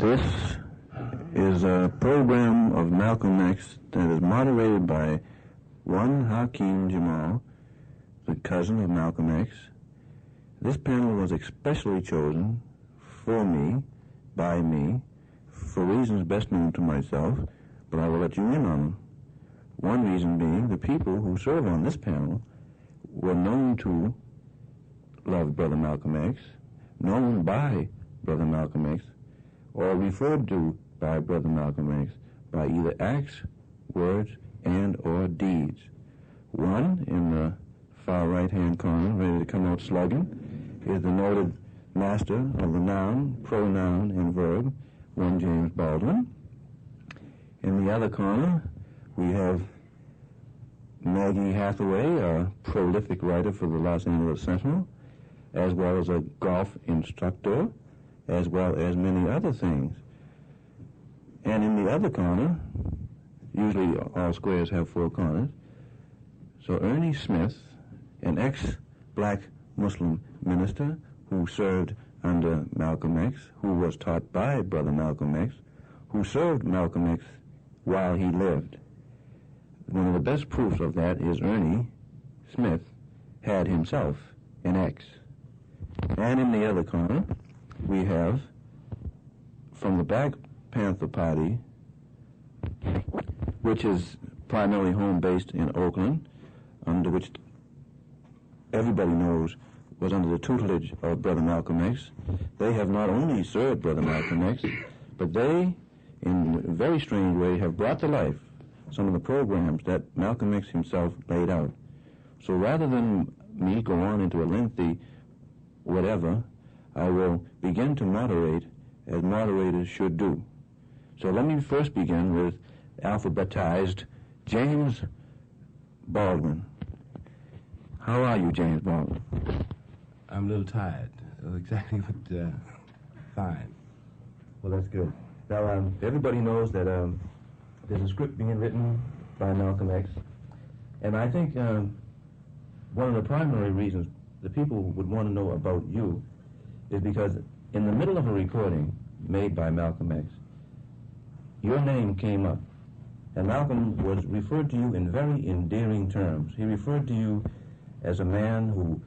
This is a program of Malcolm X that is moderated by one Hakeem Jamal, the cousin of Malcolm X. This panel was especially chosen for me, by me, for reasons best known to myself, but I will let you in on them. One reason being the people who serve on this panel were known to love Brother Malcolm X, known by Brother Malcolm X, or referred to by Brother Malcolm X by either acts, words, and or deeds. One, in the far right-hand corner, ready to come out slugging, is the noted master of the noun, pronoun, and verb, one James Baldwin. In the other corner, we have Maggie Hathaway, a prolific writer for the Los Angeles Sentinel, as well as a golf instructor, as well as many other things. And in the other corner, usually all squares have four corners, so Ernie Smith, an ex-black Muslim minister who served under Malcolm X, who was taught by Brother Malcolm X, who served Malcolm X while he lived. One of the best proofs of that is Ernie Smith had himself an X. And in the other corner, we have, from the Black Panther Party, which is primarily home-based in Oakland, under which everybody knows was under the tutelage of Brother Malcolm X. They have not only served Brother Malcolm X, but they, in a very strange way, have brought to life some of the programs that Malcolm X himself laid out. So rather than me go on into a lengthy whatever, I will begin to moderate as moderators should do. So let me first begin with alphabetized James Baldwin. How are you, James Baldwin? I'm a little tired. Exactly, but fine. Well, that's good. Now, everybody knows that there's a script being written by Malcolm X, and I think one of the primary reasons the people would want to know about you is because in the middle of a recording made by Malcolm X, your name came up, and Malcolm was referred to you in very endearing terms. He referred to you as a man who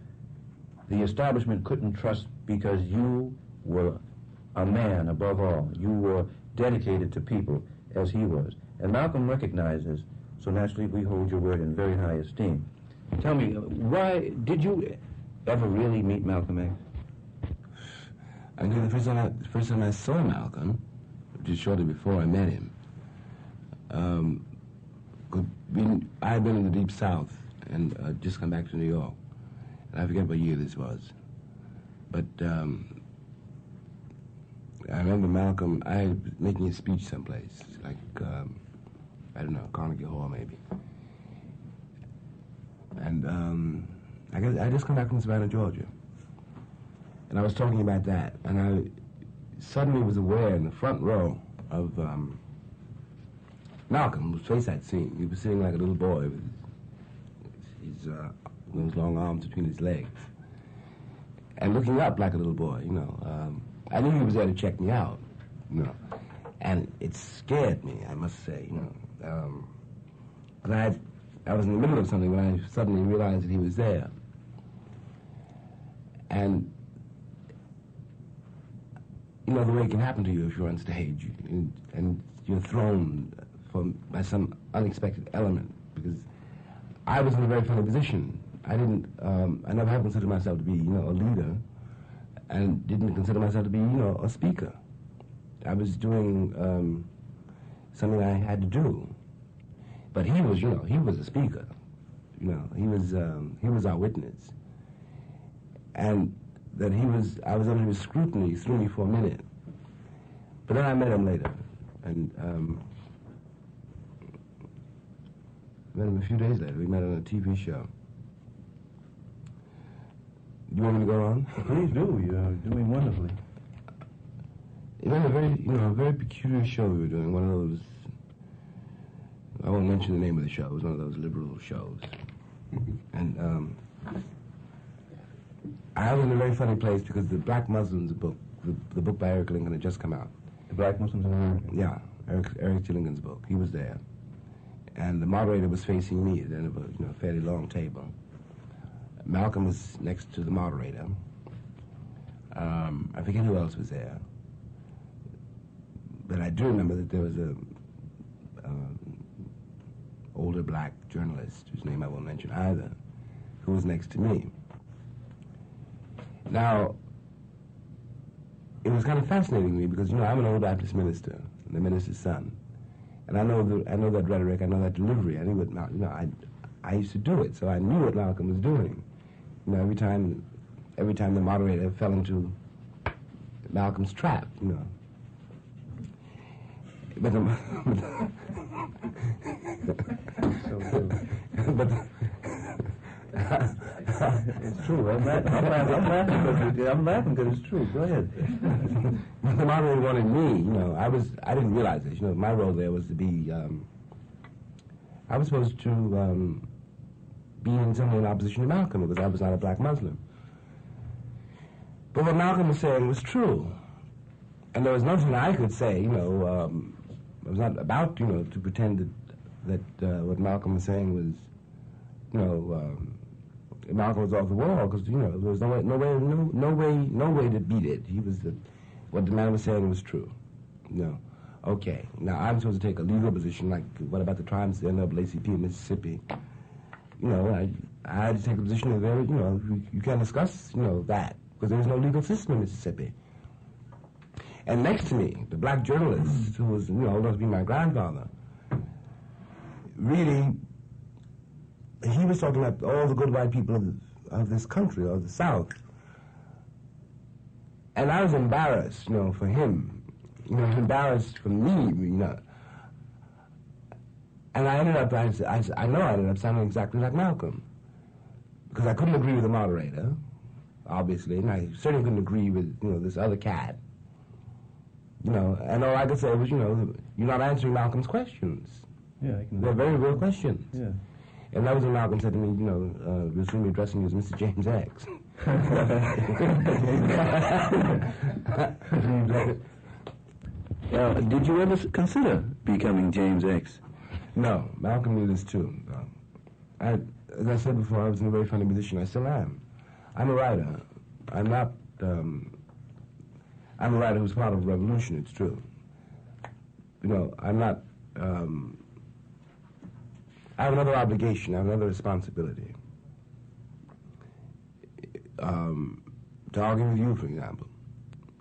the establishment couldn't trust because you were a man above all. You were dedicated to people as he was. And Malcolm recognizes, so naturally we hold your word in very high esteem. Tell me, why did you ever really meet Malcolm X? I think the first time I saw Malcolm, which is shortly before I met him, I had been in the Deep South and just come back to New York. And I forget what year this was. But I remember Malcolm, I was making a speech someplace, like, I don't know, Carnegie Hall maybe. And I guess I just come back from Savannah, Georgia. And I was talking about that, and I suddenly was aware in the front row of Malcolm, whose face I'd seen. He was sitting like a little boy with his those long arms between his legs, and looking up like a little boy, you know. I knew he was there to check me out, you know, and it scared me, I must say, you know. And I was in the middle of something when I suddenly realized that he was there. And, you know, the way it can happen to you if you're on stage, and you're thrown by some unexpected element, because I was in a very funny position. I never have considered myself to be, you know, a leader, and didn't consider myself to be, you know, a speaker. I was doing something I had to do. But he was, you know, he was a speaker. You know, he was our witness. And that I was under his scrutiny threw me for a minute. But then I met him later, and met him a few days later. We met on a TV show. Do you want me to go on? Please do. You're doing wonderfully. It was a very peculiar show we were doing. One of those, I won't mention the name of the show. It was one of those liberal shows. And I was in a very funny place because the Black Muslims book, the book by Eric Lincoln, had just come out. The Black Muslims in America? Yeah, Eric Tillingen's book. He was there. And the moderator was facing me at the end of a fairly long table. Malcolm was next to the moderator. I forget who else was there. But I do remember that there was a older black journalist, whose name I won't mention either, who was next to me. Now, it was kind of fascinating to me because, I'm an old Baptist minister, the minister's son. And I know that rhetoric, I know that delivery. I knew what, I used to do it, so I knew what Malcolm was doing. Every time the moderator fell into Malcolm's trap, But it's true. I'm laughing because it's true. Go ahead. The moderator wanted me. I didn't realize this. My role there was to be. I was supposed to be in some way in opposition to Malcolm because I was not a black Muslim. But what Malcolm was saying was true, and there was nothing I could say. I was not about, to pretend that what Malcolm was saying was, Malcolm was off the wall because there was no way to beat it. What the man was saying was true. Okay. Now I'm supposed to take a legal position, like what about the tribes, the NAACP in Mississippi? I had to take a position of there. You can't discuss, that because there was no legal system in Mississippi. And next to me, the black journalist, who was, old enough to be my grandfather, really, he was talking about all the good white people of this country, of the South. And I was embarrassed, for him. He was embarrassed for me, And I ended up, I know I ended up sounding exactly like Malcolm. Because I couldn't agree with the moderator, obviously, and I certainly couldn't agree with, this other cat. And all I could say was, you're not answering Malcolm's questions. Yeah, They're very real questions. Yeah. And that was when Malcolm said to me, we'll soon be addressing you as Mr. James X. Did you ever consider becoming James X? No, Malcolm knew this too. As I said before, I was in a very funny position. I still am. I'm a writer. I'm not... I'm a writer who's part of a revolution, it's true. I'm not... I have another obligation, I have another responsibility. To argue with you, for example.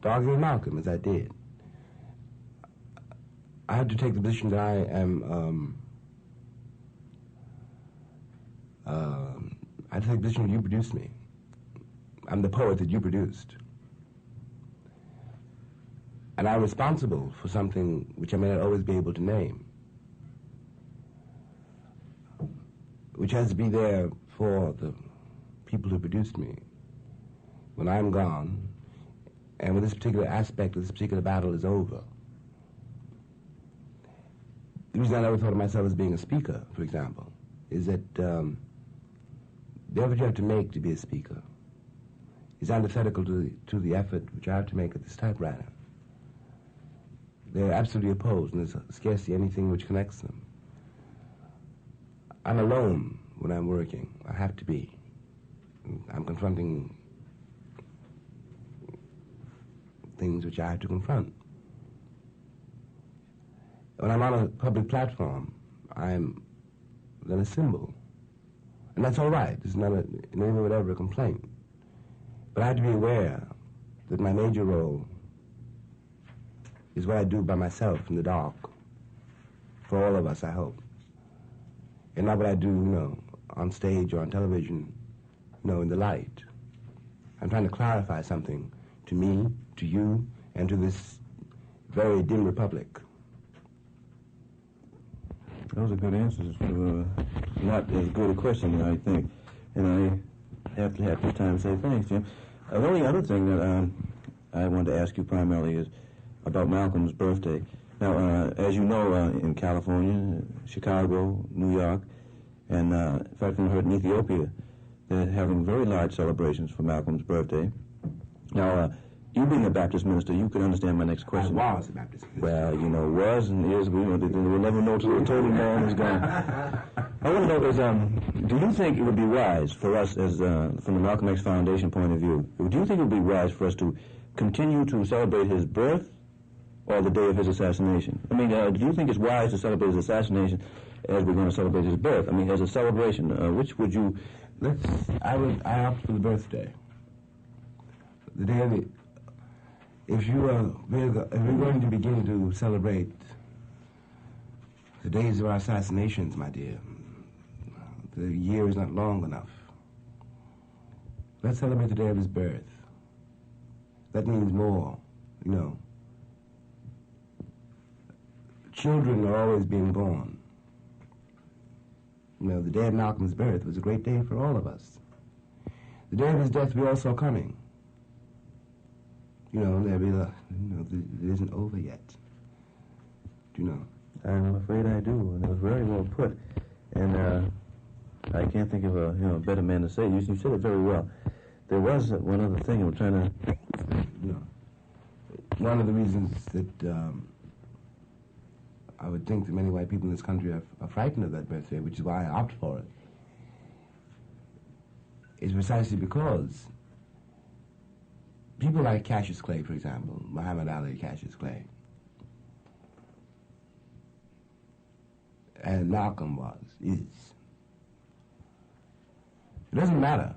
To argue with Malcolm, as I did. I had to take the position that I am... I had to take the position that you produced me. I'm the poet that you produced. And I'm responsible for something which I may not always be able to name, which has to be there for the people who produced me when I'm gone and when this particular aspect of this particular battle is over. The reason I never thought of myself as being a speaker, for example, is that the effort you have to make to be a speaker is antithetical to the effort which I have to make at this typewriter. They're absolutely opposed, and there's scarcely anything which connects them. I'm alone when I'm working. I have to be. I'm confronting things which I have to confront. When I'm on a public platform, I'm then a symbol. And that's all right. It's not in any way whatever a complaint. But I have to be aware that my major role is what I do by myself in the dark. For all of us, I hope. And not what I do, on stage or on television, in the light. I'm trying to clarify something to me, to you, and to this very dim republic. Those are good answers to not as good a question, I think. And I have to have this time to say thanks, Jim. The only other thing that I wanted to ask you primarily is about Malcolm's birthday. Now, as you know, in California, Chicago, New York, and in fact, I heard in Ethiopia, they're having very large celebrations for Malcolm's birthday. Now, You being a Baptist minister, you can understand my next question. I was a Baptist minister. Well, you know, was and is, we'll never know till the total man is gone. I want to know is, do you think it would be wise for us, as from the Malcolm X Foundation point of view, do you think it would be wise for us to continue to celebrate his birth or the day of his assassination? I mean, do you think it's wise to celebrate his assassination as we're going to celebrate his birth? I mean, as a celebration, which would you... I opt for the birthday. The day of the... If we're going to begin to celebrate the days of our assassinations, my dear, the year is not long enough. Let's celebrate the day of his birth. That means more, you know. Children are always being born. You know, the day of Malcolm's birth was a great day for all of us. The day of his death we all saw coming. You know, it isn't over yet. Do you know? I'm afraid I do, and it was very well put. And I can't think of a better man to say it. You said it very well. There was one other thing I'm trying to... You know, one of the reasons that I would think that many white people in this country are frightened of that birthday, which is why I opt for it, is precisely because people like Cassius Clay, for example, Muhammad Ali Cassius Clay, and Malcolm is. It doesn't matter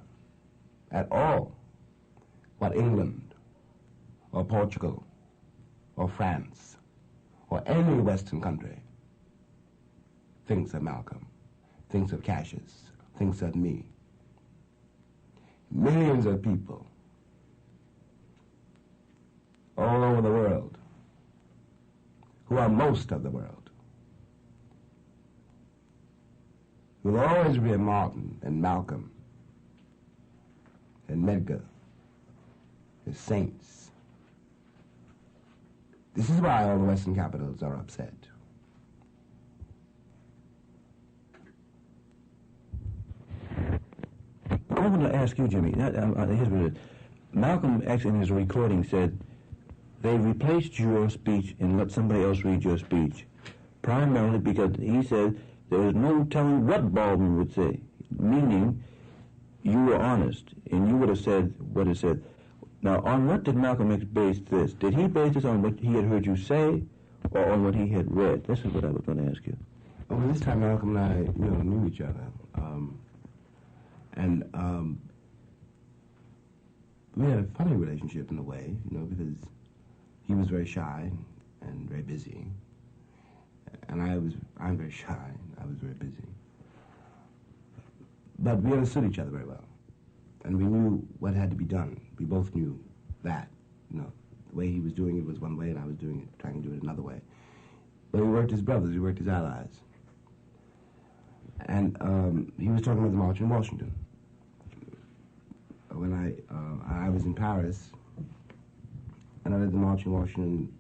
at all what England or Portugal or France or any Western country thinks of Malcolm, thinks of Cassius, thinks of me. Millions of people all over the world, who are most of the world, will always revere Martin and Malcolm and Medgar as saints. This is why all the Western capitals are upset. I want to ask you, Jimmy, here's what it is. Malcolm X in his recording said, they replaced your speech and let somebody else read your speech, primarily because he said there was no telling what Baldwin would say, meaning you were honest, and you would have said what it said. Now, on what did Malcolm X base this? Did he base this on what he had heard you say, or on what he had read? This is what I was going to ask you. Well, this time Malcolm and I, knew each other, we had a funny relationship in a way, because he was very shy and very busy, and I'm very shy. I was very busy, but we understood each other very well, and we knew what had to be done. We both knew that, the way he was doing it was one way, and I was trying to do it another way. But we worked as brothers. We worked as allies, and he was talking about the March in Washington. When I was in Paris, and I led the March in Washington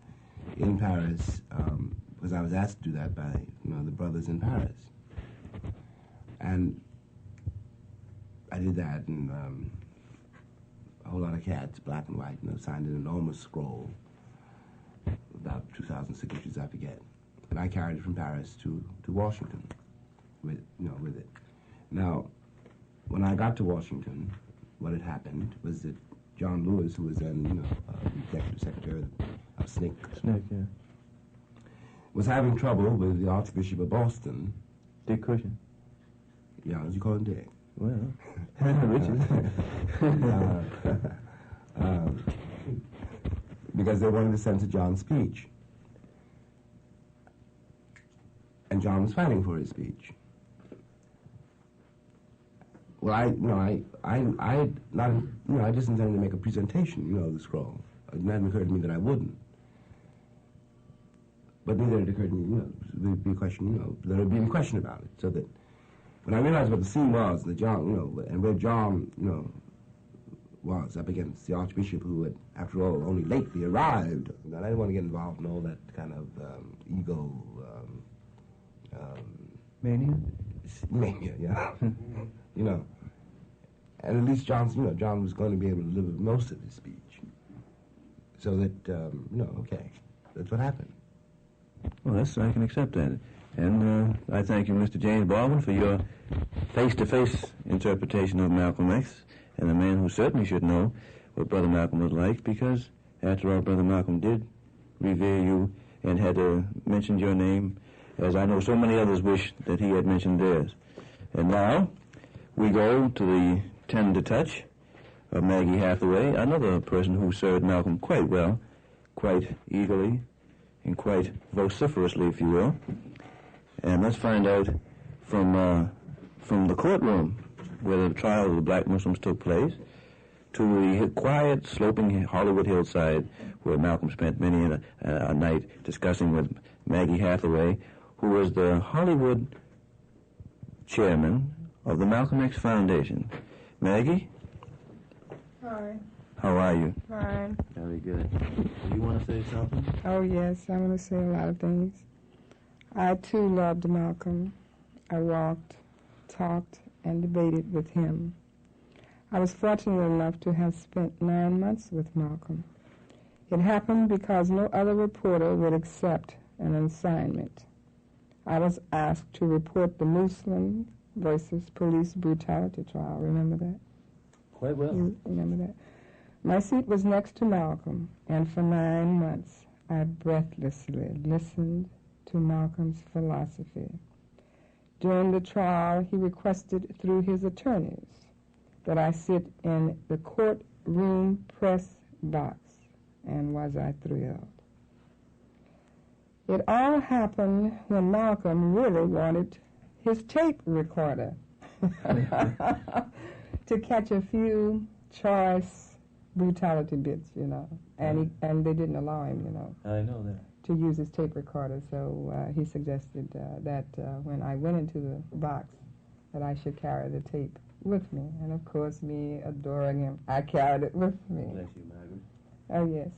in Paris, because I was asked to do that by, the brothers in Paris. And I did that, and a whole lot of cats, black and white, signed an enormous scroll, about 2,000 signatures, I forget. And I carried it from Paris to Washington with it. Now, when I got to Washington, what had happened was that John Lewis, who was then, the executive secretary of SNCC, Yeah. was having trouble with the Archbishop of Boston. Dick Cushion. Yeah, as you call him, Dick. Well, Richard. Because they wanted to censor John's speech. And John was fighting for his speech. Well, I just intended to make a presentation, of the scroll. It hadn't occurred to me that I wouldn't. But neither had occurred to me, there'd be a question, there would be a question about it. So that when I realized what the scene was, that John, and where John, was up against the Archbishop, who had, after all, only lately arrived, and I didn't want to get involved in all that kind of ego, Mania? Mania, yeah. And at least John was going to be able to deliver most of his speech. So that, okay, that's what happened. Well, I can accept that. And I thank you, Mr. James Baldwin, for your face-to-face interpretation of Malcolm X, and a man who certainly should know what Brother Malcolm was like, because, after all, Brother Malcolm did revere you and had mentioned your name, as I know so many others wish that he had mentioned theirs. And now, we go to the tender touch of Maggie Hathaway, another person who served Malcolm quite well, quite eagerly, and quite vociferously, if you will. And let's find out from the courtroom where the trial of the black Muslims took place to the quiet, sloping Hollywood hillside where Malcolm spent many a night discussing with Maggie Hathaway, who was the Hollywood chairman of the Malcolm X Foundation. Maggie? Hi. How are you? Fine. Very good. Do you want to say something? Oh, yes, I want to say a lot of things. I, too, loved Malcolm. I walked, talked, and debated with him. I was fortunate enough to have spent 9 months with Malcolm. It happened because no other reporter would accept an assignment. I was asked to report the Muslim versus police brutality trial. Remember that? Quite well. You remember that? My seat was next to Malcolm, and for 9 months I breathlessly listened to Malcolm's philosophy. During the trial, he requested through his attorneys that I sit in the courtroom press box, and was I thrilled. It all happened when Malcolm really wanted his tape recorder to catch a few choice brutality bits, and they didn't allow him, I know that. to use his tape recorder. So he suggested that when I went into the box, that I should carry the tape with me. And of course, me adoring him, I carried it with me. Bless you, Margaret. Oh, yes.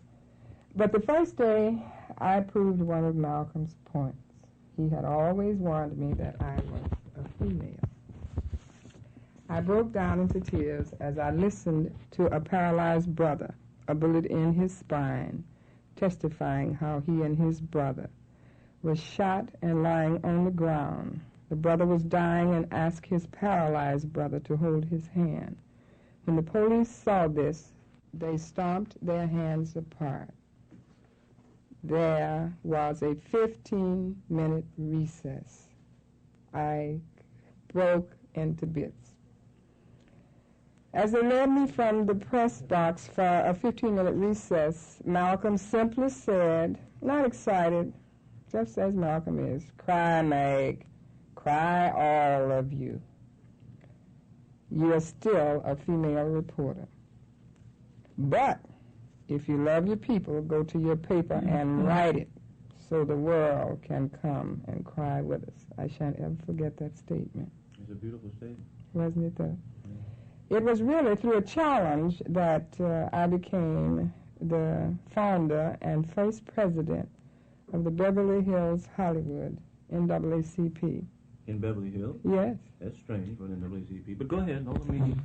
But the first day, I proved one of Malcolm's points. He had always warned me that I was a female. I broke down into tears as I listened to a paralyzed brother, a bullet in his spine, testifying how he and his brother were shot and lying on the ground. The brother was dying and asked his paralyzed brother to hold his hand. When the police saw this, they stomped their hands apart. There was a 15-minute recess. I broke into bits. As they led me from the press box for a 15-minute recess, Malcolm simply said, not excited, just as Malcolm is, "Cry, Meg, cry all of you. You are still a female reporter. But if you love your people, go to your paper and write it so the world can come and cry with us." I shan't ever forget that statement. It's a beautiful statement. Wasn't it, though? It was really through a challenge that I became the founder and first president of the Beverly Hills Hollywood NAACP. In Beverly Hills? Yes. That's strange for the NAACP. But go ahead. No, I mean,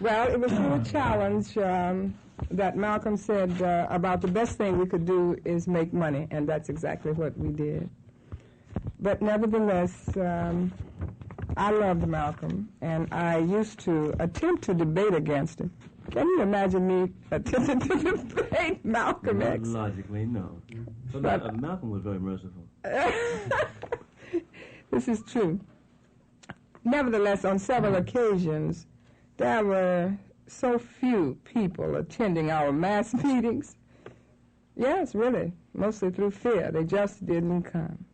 Well, it was through a challenge that Malcolm said about the best thing we could do is make money, and that's exactly what we did. But nevertheless, I loved Malcolm, and I used to attempt to debate against him. Can you imagine me attempting to debate Malcolm X? logically, no. But- Malcolm was very merciful. This is true. Nevertheless, on several occasions, there were so few people attending our mass meetings. Yes, really, mostly through fear. They just didn't come.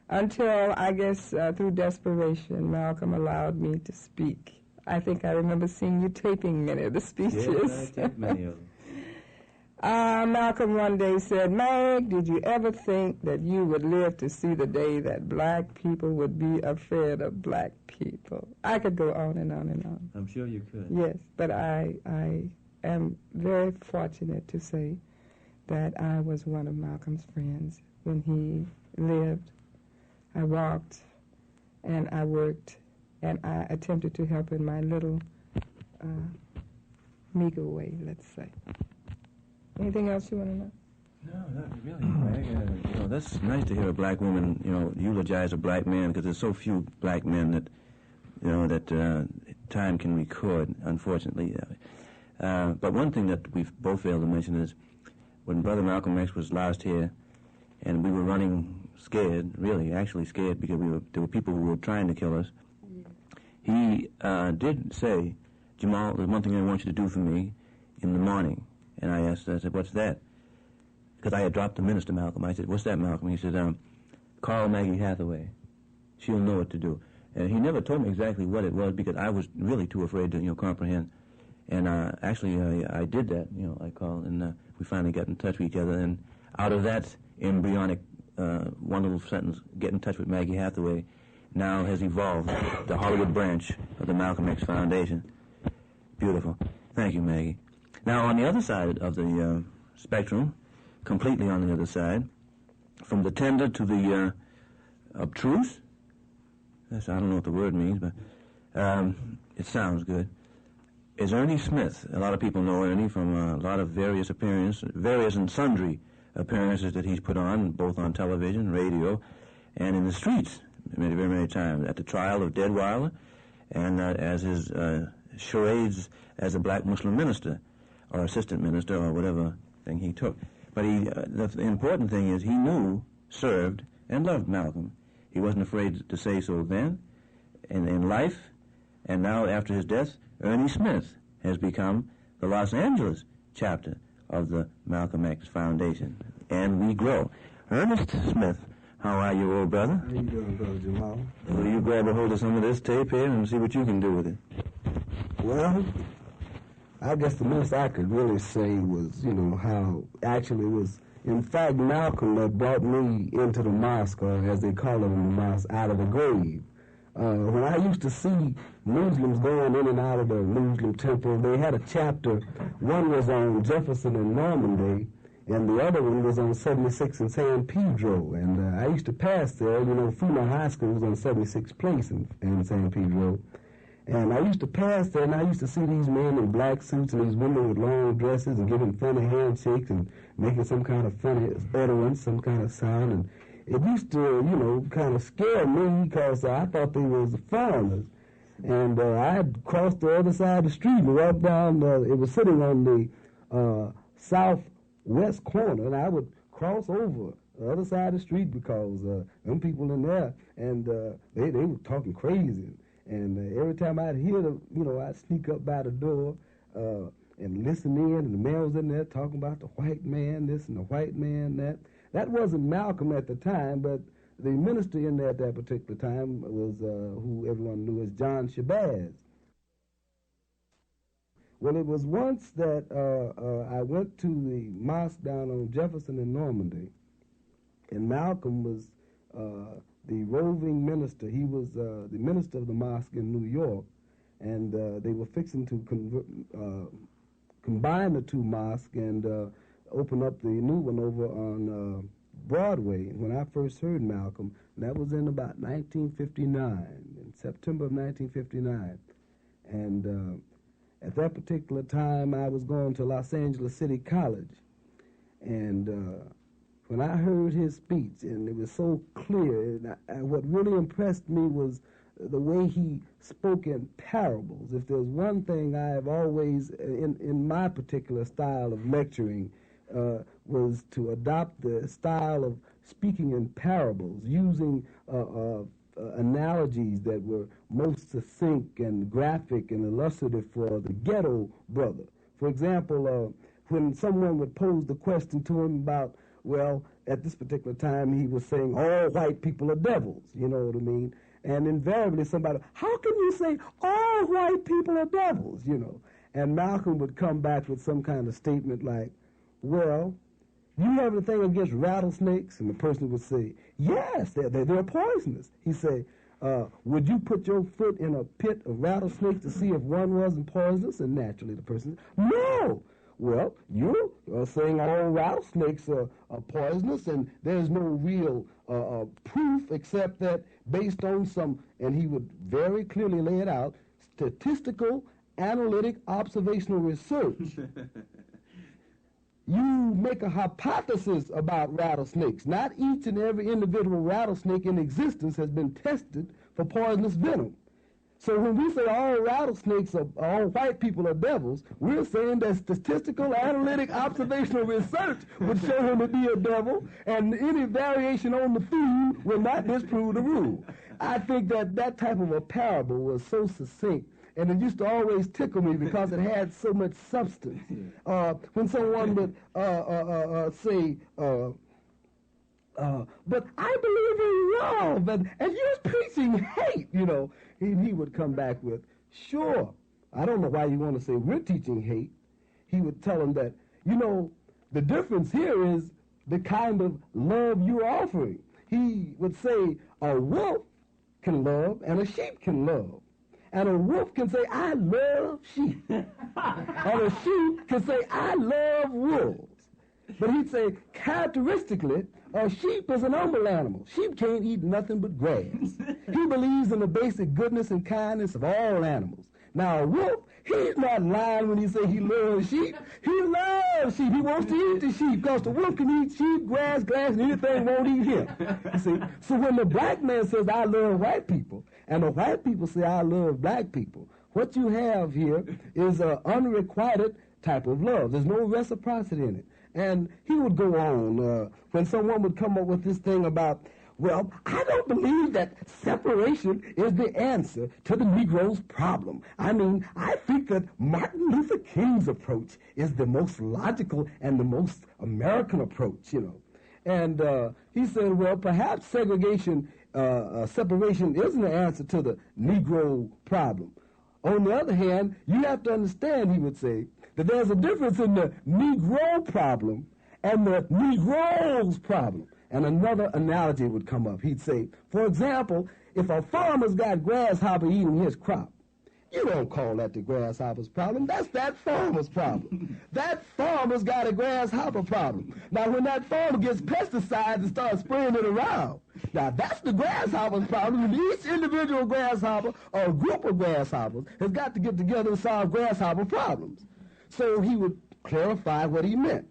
Until, I guess, through desperation, Malcolm allowed me to speak. I think I remember seeing you taping many of the speeches. Yes, I taped many of them. Malcolm one day said, "Meg, did you ever think that you would live to see the day that black people would be afraid of black people?" I could go on and on and on. I'm sure you could. Yes, but I am very fortunate to say that I was one of Malcolm's friends. When he lived, I walked and I worked and I attempted to help in my little meager way, let's say. Anything else you want to know? No, not really, Meg. That's nice to hear a black woman, eulogize a black man, because there's so few black men that time can record, unfortunately. But one thing that we've both failed to mention is when Brother Malcolm X was last here, and we were running scared, really, actually scared, because there were people who were trying to kill us. He did say, Jamal, there's one thing I want you to do for me in the morning. And I said, what's that? Because I had dropped the minister, Malcolm. I said, what's that, Malcolm? He said, call Maggie Hathaway. She'll know what to do. And he never told me exactly what it was, because I was really too afraid to, comprehend. And actually, I did that. I called, and we finally got in touch with each other. And out of that embryonic, one little sentence, get in touch with Maggie Hathaway, now has evolved the Hollywood branch of the Malcolm X Foundation. Beautiful. Thank you, Maggie. Now, on the other side of the spectrum, completely on the other side, from the tender to the obtruse, I don't know what the word means, but it sounds good, is Ernie Smith. A lot of people know Ernie from a lot of various and sundry appearances that he's put on, both on television, radio, and in the streets very, many times, at the trial of Deadwyler, and as his charades as a black Muslim minister, or assistant minister, or whatever thing he took. But the important thing is he knew, served, and loved Malcolm. He wasn't afraid to say so then, in life, and now after his death, Ernie Smith has become the Los Angeles chapter of the Malcolm X Foundation. And we grow. Ernest Smith, how are you, old brother? How you doing, Brother Jamal? Will you grab a hold of some of this tape here and see what you can do with it? Well, I guess the most I could really say was, how actually it was, in fact, Malcolm that brought me into the mosque, or as they call it in the mosque, out of the grave. When I used to see Muslims going in and out of the Muslim temple, they had a chapter. One was on Jefferson and Normandy, and the other one was on 76 and San Pedro. And I used to pass there. Fremont High School was on 76th Place in San Pedro. And I used to pass there, and I used to see these men in black suits and these women with long dresses and giving funny handshakes and making some kind of funny utterance, some kind of sound. And it used to, kind of scare me because I thought they was foreigners. And I had crossed the other side of the street and walked down. It was sitting on the southwest corner, and I would cross over the other side of the street because them people in there, and they were talking crazy. And every time I'd hear them, I'd sneak up by the door and listen in, and the man was in there talking about the white man this and the white man that. That wasn't Malcolm at the time, but the minister in there at that particular time was who everyone knew as John Shabazz. Well, it was once that I went to the mosque down on Jefferson and Normandy, and Malcolm was the roving minister. He was the minister of the mosque in New York, and they were fixing to combine the two mosques and open up the new one over on Broadway. And when I first heard Malcolm, that was in about 1959, in September of 1959. And at that particular time, I was going to Los Angeles City College. And when I heard his speech, and it was so clear, and what really impressed me was the way he spoke in parables. If there's one thing I have always, in my particular style of lecturing, was to adopt the style of speaking in parables, using analogies that were most succinct and graphic and illustrative for the ghetto brother. For example, when someone would pose the question to him about, well, at this particular time he was saying all white people are devils, you know what I mean? And invariably somebody, how can you say all white people are devils, And Malcolm would come back with some kind of statement like, well, you have anything against rattlesnakes? And the person would say, yes, they're poisonous. He'd say, would you put your foot in a pit of rattlesnakes to see if one wasn't poisonous? And naturally the person said, no. Well, you're saying all rattlesnakes are poisonous, and there's no real proof except that based on some, and he would very clearly lay it out, statistical, analytic, observational research. you make a hypothesis about rattlesnakes. Not each and every individual rattlesnake in existence has been tested for poisonous venom. So when we say all rattlesnakes are, all white people are devils, we're saying that statistical, analytic, observational research would show him to be a devil, and any variation on the theme will not disprove the rule. I think that that type of a parable was so succinct, and it used to always tickle me because it had so much substance. When someone would say, but I believe in love, and you're preaching hate, you know, he would come back with, sure, I don't know why you want to say we're teaching hate. He would tell them that, you know, the difference here is the kind of love you're offering. He would say a wolf can love and a sheep can love. And a wolf can say, I love sheep. And a sheep can say, I love wolves. But he'd say, characteristically, a sheep is an humble animal. Sheep can't eat nothing but grass. He believes in the basic goodness and kindness of all animals. Now, a wolf, he's not lying when he says he loves sheep. He loves sheep. He wants to eat the sheep because the wolf can eat sheep, grass, and anything won't eat him. You see? So when the black man says, I love white people, and the white people say, I love black people, what you have here is an unrequited type of love. There's no reciprocity in it. And he would go on when someone would come up with this thing about, well, I don't believe that separation is the answer to the Negro's problem. I mean, I think that Martin Luther King's approach is the most logical and the most American approach, you know. And he said, well, perhaps separation isn't the answer to the Negro problem. On the other hand, you have to understand, he would say, that there's a difference in the Negro problem and the Negroes problem. And another analogy would come up. He'd say, for example, if a farmer's got grasshopper eating his crop, you don't call that the grasshopper's problem. That's that farmer's problem. That farmer's got a grasshopper problem. Now, when that farmer gets pesticides and starts spraying it around, now that's the grasshopper's problem. And each individual grasshopper or a group of grasshoppers has got to get together and solve grasshopper problems. So he would clarify what he meant.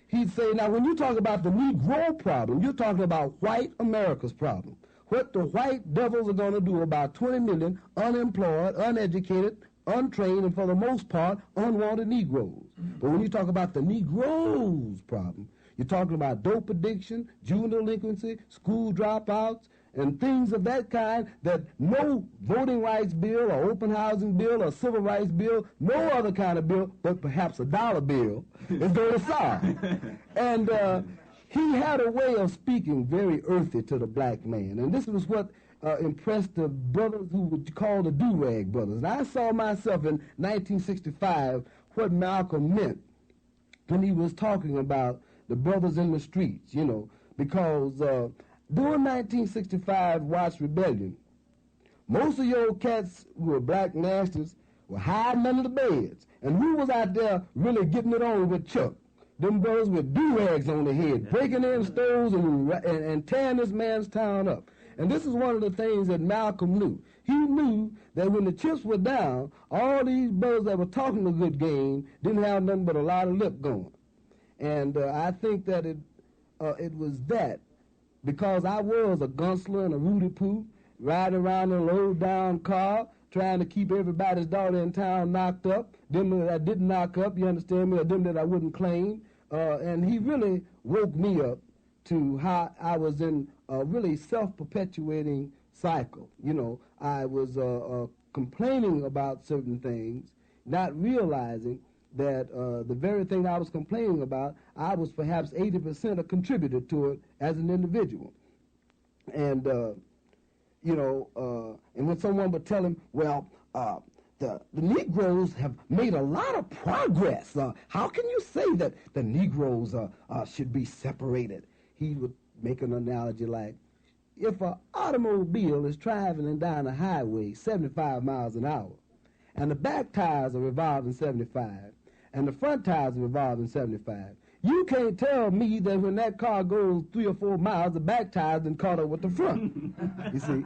He'd say, now, when you talk about the Negro problem, you're talking about white America's problem. What the white devils are going to do about 20 million unemployed, uneducated, untrained, and for the most part, unwanted Negroes. But when you talk about the Negroes problem, you're talking about dope addiction, juvenile delinquency, school dropouts, and things of that kind that no voting rights bill or open housing bill or civil rights bill, no other kind of bill, but perhaps a dollar bill, is going to solve. And he had a way of speaking very earthy to the black man. And this was what impressed the brothers who would call the do-rag brothers. And I saw myself in 1965 what Malcolm meant when he was talking about the brothers in the streets, you know, because during 1965 Watts Rebellion, most of your cats who were black masters were hiding under the beds. And who was out there really getting it on with Chuck? Them brothers with do-rags on their head, breaking in stores and tearing this man's town up. And this is one of the things that Malcolm knew. He knew that when the chips were down, all these brothers that were talking a good game didn't have nothing but a lot of lip going. And I think that it was that, because I was a gunsler and a Rudy-Poo, riding around in a low-down car, trying to keep everybody's daughter in town knocked up, them that I didn't knock up, you understand me, or them that I wouldn't claim. And he really woke me up to how I was in a really self-perpetuating cycle. You know, I was complaining about certain things, not realizing that the very thing I was complaining about, I was perhaps 80% a contributor to it as an individual. And, you know, and when someone would tell him, well, the Negroes have made a lot of progress. How can you say that the Negroes should be separated? He would make an analogy like, if an automobile is traveling down a highway 75 miles an hour, and the back tires are revolving 75, and the front tires are revolving 75, you can't tell me that when that car goes 3 or 4 miles, the back tires been caught up with the front. You see?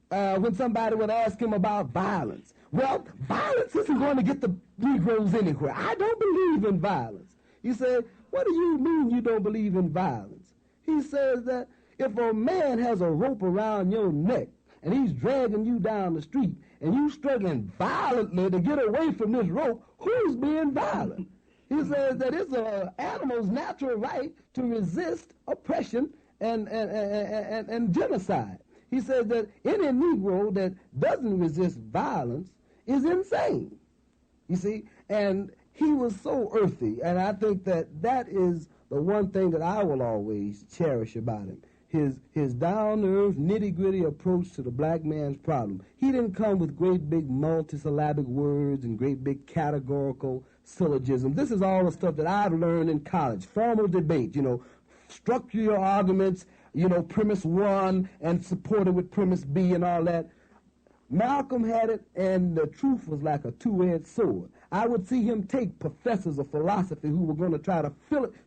When somebody would ask him about violence, well, violence isn't going to get the Negroes anywhere. I don't believe in violence. He said, what do you mean you don't believe in violence? He says that if a man has a rope around your neck and he's dragging you down the street and you struggling violently to get away from this rope, who's being violent? He says that it's an animal's natural right to resist oppression and genocide. He says that any Negro that doesn't resist violence is insane. You see, and he was so earthy, and I think that that is the one thing that I will always cherish about him. His down-to-earth, nitty-gritty approach to the black man's problem. He didn't come with great big multisyllabic words and great big categorical syllogisms. This is all the stuff that I've learned in college. Formal debate, structure your arguments, premise one and support it with premise B and all that. Malcolm had it, and the truth was like a two-edged sword. I would see him take professors of philosophy who were going to try to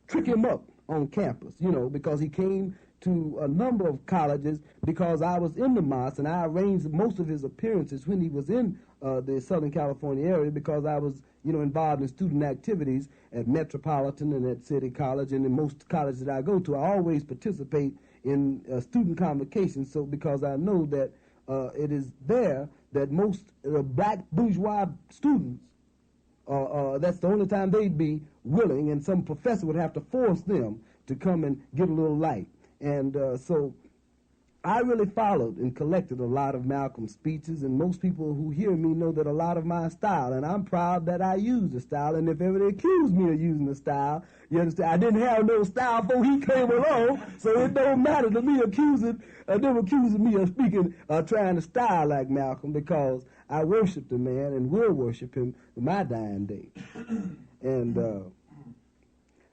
trick him up on campus, because he came to a number of colleges because I was in the mosque, and I arranged most of his appearances when he was in the Southern California area because I was, involved in student activities at Metropolitan and at City College, and in most colleges that I go to, I always participate in student convocations, so because I know that it is there that most black bourgeois students, that's the only time they'd be willing, and some professor would have to force them to come and get a little light. And so I really followed and collected a lot of Malcolm's speeches, and most people who hear me know that a lot of my style, and I'm proud that I use the style, and if ever they accuse me of using the style, you understand, I didn't have no style before he came along, so it don't matter to me them accusing me of speaking, trying to style like Malcolm, because I worship the man and will worship him to my dying day. And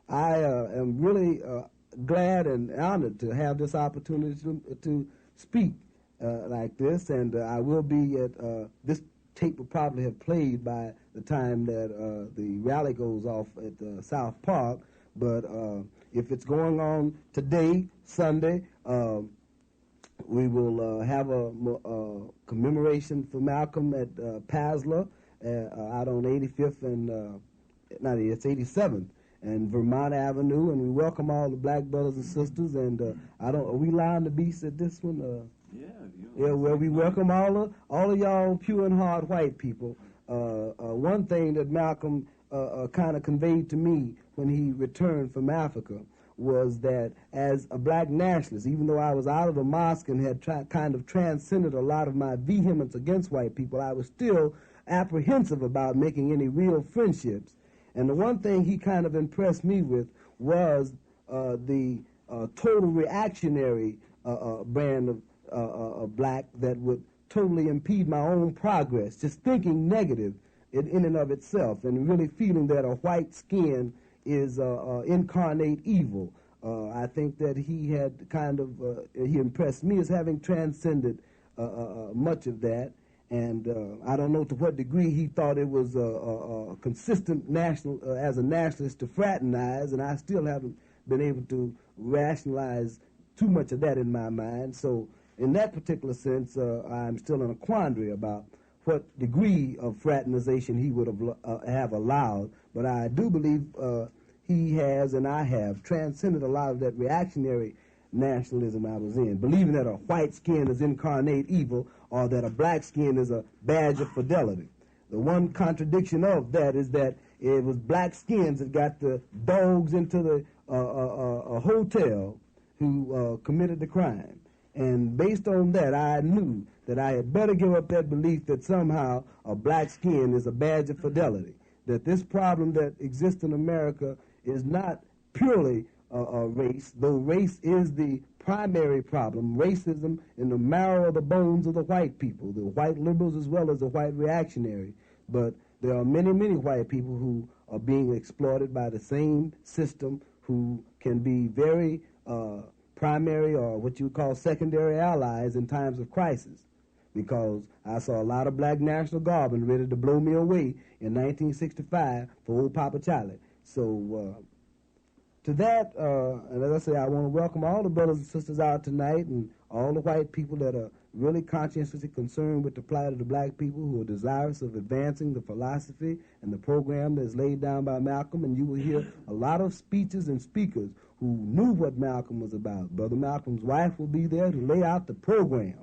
I am really glad and honored to have this opportunity to speak like this, and I will be at this tape will probably have played by the time that the rally goes off at South Park, but if it's going on today, Sunday, we will have a commemoration for Malcolm at Pasla out on 85th and it's 87th and Vermont Avenue, and we welcome all the black brothers and sisters. And are we lying the beast at this one? Yeah. Well, we welcome all of y'all pure and hard white people. One thing that Malcolm kind of conveyed to me when he returned from Africa was that as a black nationalist, even though I was out of the mosque and had kind of transcended a lot of my vehemence against white people, I was still apprehensive about making any real friendships. And the one thing he kind of impressed me with was the total reactionary brand of black that would totally impede my own progress, just thinking negative in and of itself, and really feeling that a white skin is incarnate evil. I think that he had kind of, he impressed me as having transcended much of that. And I don't know to what degree he thought it was a consistent national, as a nationalist, to fraternize, and I still haven't been able to rationalize too much of that in my mind. So in that particular sense, I'm still in a quandary about what degree of fraternization he would have allowed. But I do believe he has, and I have, transcended a lot of that reactionary nationalism I was in, believing that a white skin is incarnate evil or that a black skin is a badge of fidelity. The one contradiction of that is that it was black skins that got the dogs into the hotel who committed the crime. And based on that, I knew that I had better give up that belief that somehow a black skin is a badge of fidelity, that this problem that exists in America is not purely race, though race is the primary problem. Racism in the marrow of the bones of the white people, the white liberals as well as the white reactionary. But there are many, many white people who are being exploited by the same system, who can be very primary or what you would call secondary allies in times of crisis. Because I saw a lot of black National Guardmen ready to blow me away in 1965 for old Papa Charlie. So to that, and as I say, I want to welcome all the brothers and sisters out tonight and all the white people that are really conscientiously concerned with the plight of the black people who are desirous of advancing the philosophy and the program that's laid down by Malcolm. And you will hear a lot of speeches and speakers who knew what Malcolm was about. Brother Malcolm's wife will be there to lay out the program.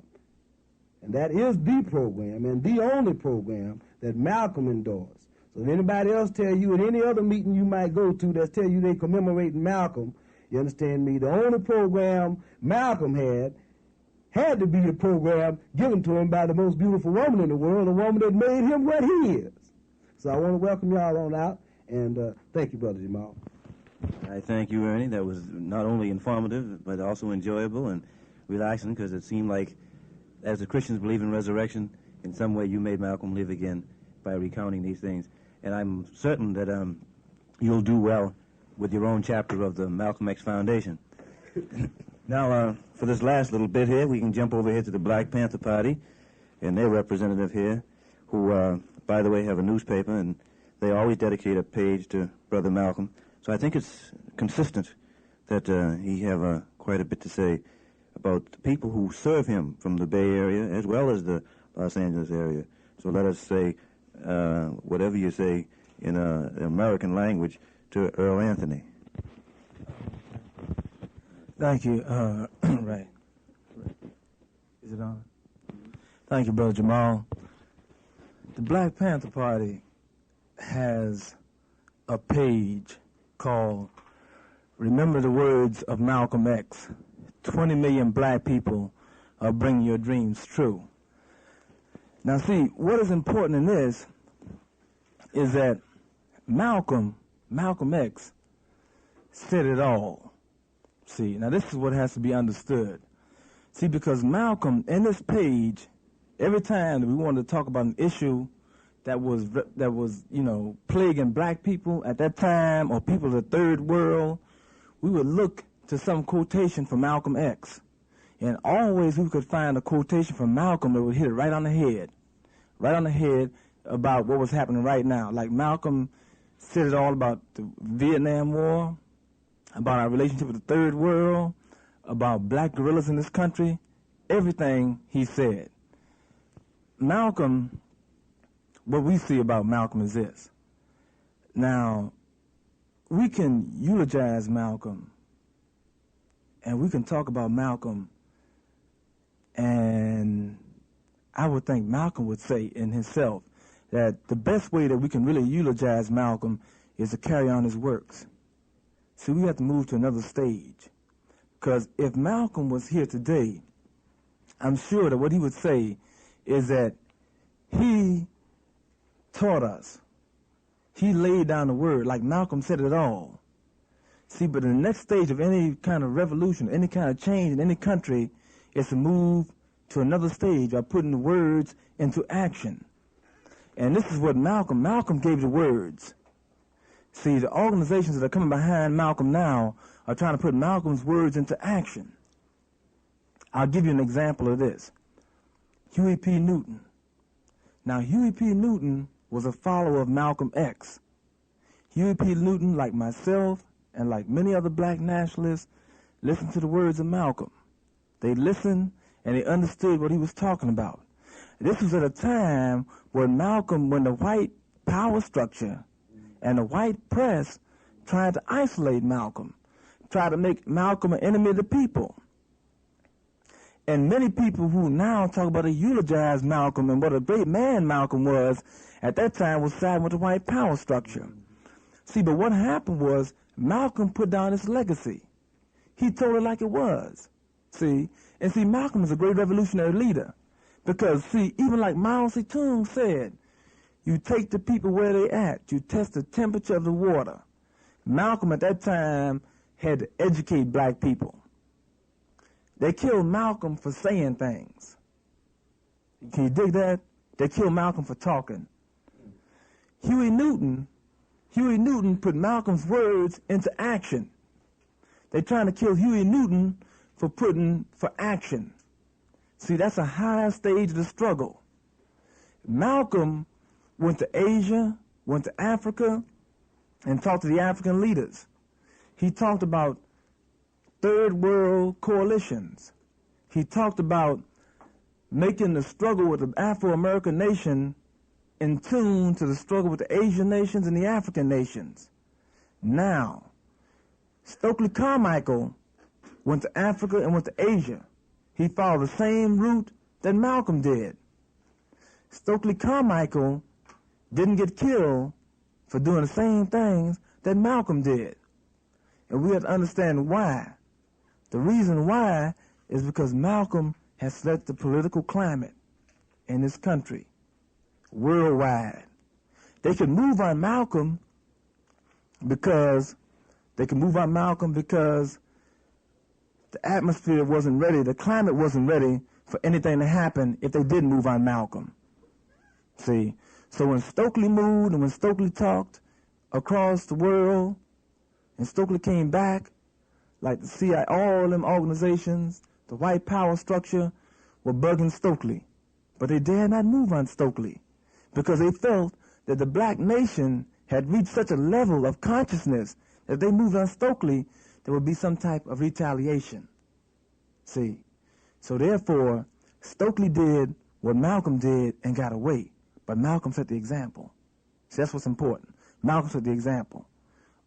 And that is the program and the only program that Malcolm endorsed. So if anybody else tell you at any other meeting you might go to that tell you they commemorating Malcolm, you understand me, the only program Malcolm had to be the program given to him by the most beautiful woman in the world, the woman that made him what he is. So I want to welcome y'all on out, and thank you, Brother Jamal. I thank you, Ernie. That was not only informative, but also enjoyable and relaxing, because it seemed like, as the Christians believe in resurrection, in some way you made Malcolm live again by recounting these things. And I'm certain that you'll do well with your own chapter of the Malcolm X Foundation. Now, for this last little bit here, we can jump over here to the Black Panther Party and their representative here, who, by the way, have a newspaper, and they always dedicate a page to Brother Malcolm. So I think it's consistent that he have quite a bit to say about the people who serve him from the Bay Area as well as the Los Angeles area. So let us say whatever you say in American language to Earl Anthony. Thank you. Right. Is it on? Thank you, Brother Jamal. The Black Panther Party has a page called Remember the Words of Malcolm X. 20 million black people are bringing your dreams true. Now see, what is important in this is that Malcolm X said it all. See, now this is what has to be understood. See, because Malcolm, in this page, every time that we wanted to talk about an issue that was, plaguing black people at that time, or people of the third world, we would look to some quotation from Malcolm X. And always we could find a quotation from Malcolm that would hit it right on the head about what was happening right now. Like Malcolm said it all about the Vietnam War, about our relationship with the third world, about black guerrillas in this country, everything he said. Malcolm, what we see about Malcolm is this. Now, we can eulogize Malcolm, and we can talk about Malcolm, and I would think Malcolm would say in himself that the best way that we can really eulogize Malcolm is to carry on his works. See, we have to move to another stage. Because if Malcolm was here today, I'm sure that what he would say is that he taught us. He laid down the word, like Malcolm said it all. See, but the next stage of any kind of revolution, any kind of change in any country is to move to another stage by putting the words into action. And this is what Malcolm gave the words. See, the organizations that are coming behind Malcolm now are trying to put Malcolm's words into action. I'll give you an example of this. Huey P. Newton. Now, Huey P. Newton was a follower of Malcolm X. Huey P. Newton, like myself and like many other black nationalists, listened to the words of Malcolm. They listened and they understood what he was talking about. This was at a time when the white power structure and the white press tried to isolate Malcolm, tried to make Malcolm an enemy of the people. And many people who now talk about and eulogize Malcolm and what a great man Malcolm was, at that time was siding with the white power structure. See, but what happened was Malcolm put down his legacy. He told it like it was. See? And see, Malcolm was a great revolutionary leader. Because, see, even like Mao Zedong said, you take the people where they at. You test the temperature of the water. Malcolm at that time had to educate black people. They killed Malcolm for saying things. Can you dig that? They killed Malcolm for talking. Huey Newton put Malcolm's words into action. They're trying to kill Huey Newton for action. See, that's a higher stage of the struggle. Malcolm went to Asia, went to Africa, and talked to the African leaders. He talked about third world coalitions. He talked about making the struggle with the Afro-American nation in tune to the struggle with the Asian nations and the African nations. Now, Stokely Carmichael went to Africa and went to Asia. He followed the same route that Malcolm did. Stokely Carmichael didn't get killed for doing the same things that Malcolm did. And we have to understand why. The reason why is because Malcolm has set the political climate in this country, worldwide. They could move on Malcolm because the atmosphere wasn't ready, the climate wasn't ready for anything to happen if they did move on Malcolm. See, so when Stokely moved and when Stokely talked across the world, and Stokely came back, like the CIA, all them organizations, the white power structure, were bugging Stokely. But they dared not move on Stokely because they felt that the black nation had reached such a level of consciousness that if they moved on Stokely, there would be some type of retaliation. See, so therefore, Stokely did what Malcolm did and got away. But Malcolm set the example. See, that's what's important. Malcolm set the example.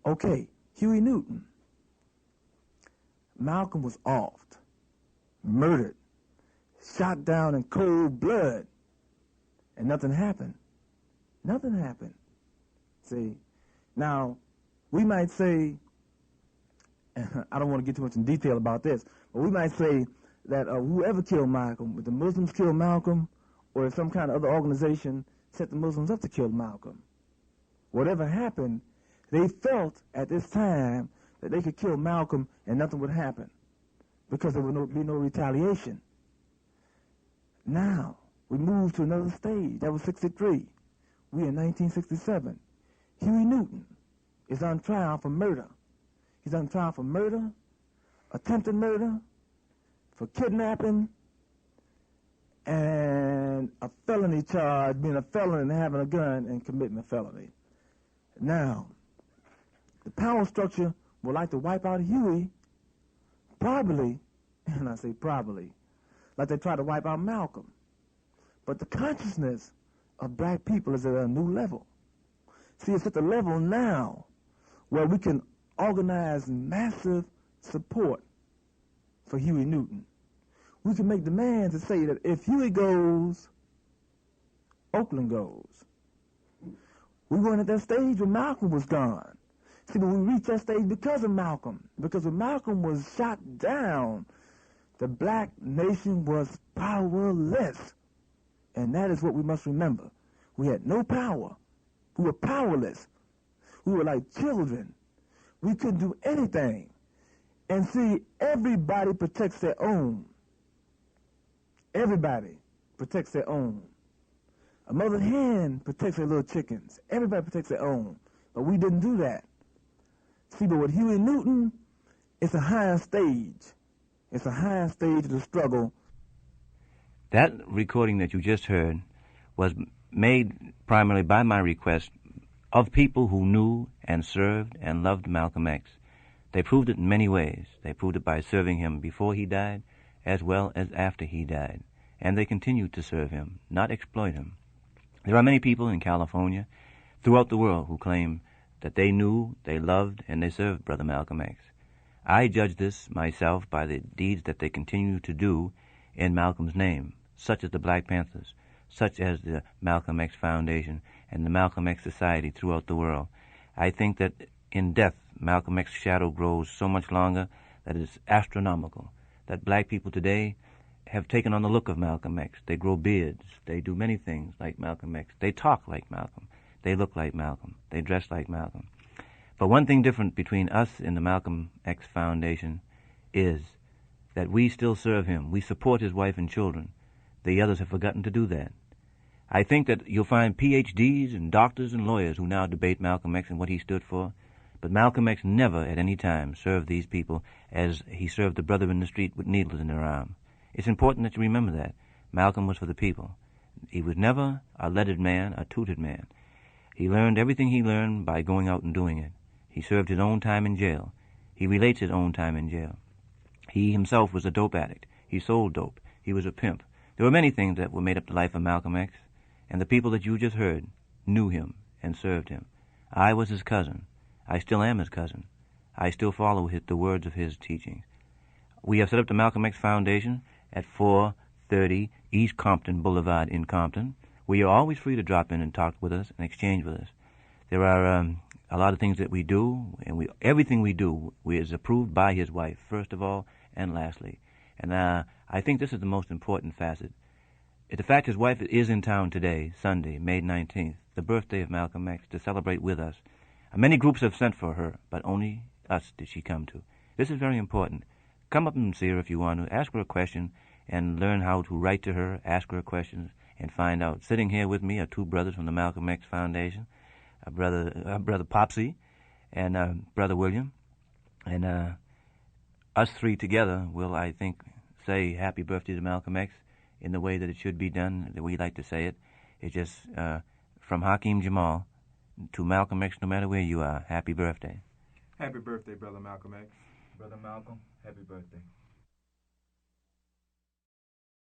Okay, Huey Newton. Malcolm was offed, murdered, shot down in cold blood, and nothing happened. Nothing happened. See, now, we might say, I don't want to get too much in detail about this, but we might say that whoever killed Malcolm, if the Muslims killed Malcolm, or if some kind of other organization set the Muslims up to kill Malcolm, whatever happened, they felt at this time that they could kill Malcolm and nothing would happen because there would be no retaliation. Now, we move to another stage. That was 63. We in 1967. Huey Newton is on trial for murder. He's on trial for murder, attempted murder, for kidnapping, and a felony charge, being a felon and having a gun and committing a felony. Now, the power structure would like to wipe out Huey, probably, and I say probably, like they tried to wipe out Malcolm. But the consciousness of black people is at a new level. See, it's at the level now where we can organize massive support for Huey Newton. We can make demands to say that if Huey goes, Oakland goes. We weren't at that stage when Malcolm was gone. See, but we reached that stage because of Malcolm. Because when Malcolm was shot down, the black nation was powerless. And that is what we must remember. We had no power. We were powerless. We were like children. We couldn't do anything. And see, everybody protects their own. Everybody protects their own. A mother hen protects her little chickens. Everybody protects their own. But we didn't do that. See, but with Huey Newton, it's a higher stage. It's a higher stage of the struggle. That recording that you just heard was made primarily by my request of people who knew and served and loved Malcolm X. They proved it in many ways. They proved it by serving him before he died as well as after he died. And they continued to serve him, not exploit him. There are many people in California, throughout the world, who claim that they knew, they loved, and they served Brother Malcolm X. I judge this myself by the deeds that they continue to do in Malcolm's name, such as the Black Panthers, such as the Malcolm X Foundation and the Malcolm X Society throughout the world. I think that in death, Malcolm X's shadow grows so much longer that it's astronomical, that black people today have taken on the look of Malcolm X. They grow beards. They do many things like Malcolm X. They talk like Malcolm. They look like Malcolm. They dress like Malcolm. But one thing different between us and the Malcolm X Foundation is that we still serve him. We support his wife and children. The others have forgotten to do that. I think that you'll find PhDs and doctors and lawyers who now debate Malcolm X and what he stood for. But Malcolm X never at any time served these people as he served the brother in the street with needles in their arm. It's important that you remember that. Malcolm was for the people. He was never a lettered man, a tutored man. He learned everything he learned by going out and doing it. He served his own time in jail. He relates his own time in jail. He himself was a dope addict. He sold dope. He was a pimp. There were many things that were made up the life of Malcolm X, and the people that you just heard knew him and served him. I was his cousin. I still am his cousin. I still follow the words of his teachings. We have set up the Malcolm X Foundation at 430 East Compton Boulevard in Compton. We are always free to drop in and talk with us and exchange with us. There are a lot of things that we do, and everything we do is approved by his wife, first of all and lastly. And I think this is the most important facet. The fact his wife is in town today, Sunday, May 19th, the birthday of Malcolm X, to celebrate with us. Many groups have sent for her, but only us did she come to. This is very important. Come up and see her if you want to. Ask her a question and learn how to write to her, ask her questions, and find out. Sitting here with me are two brothers from the Malcolm X Foundation, brother Popsy and Brother William. And us three together will, I think, say happy birthday to Malcolm X in the way that it should be done, that we like to say it. It's just from Hakeem Jamal to Malcolm X, no matter where you are, happy birthday. Happy birthday, Brother Malcolm X. Brother Malcolm, happy birthday.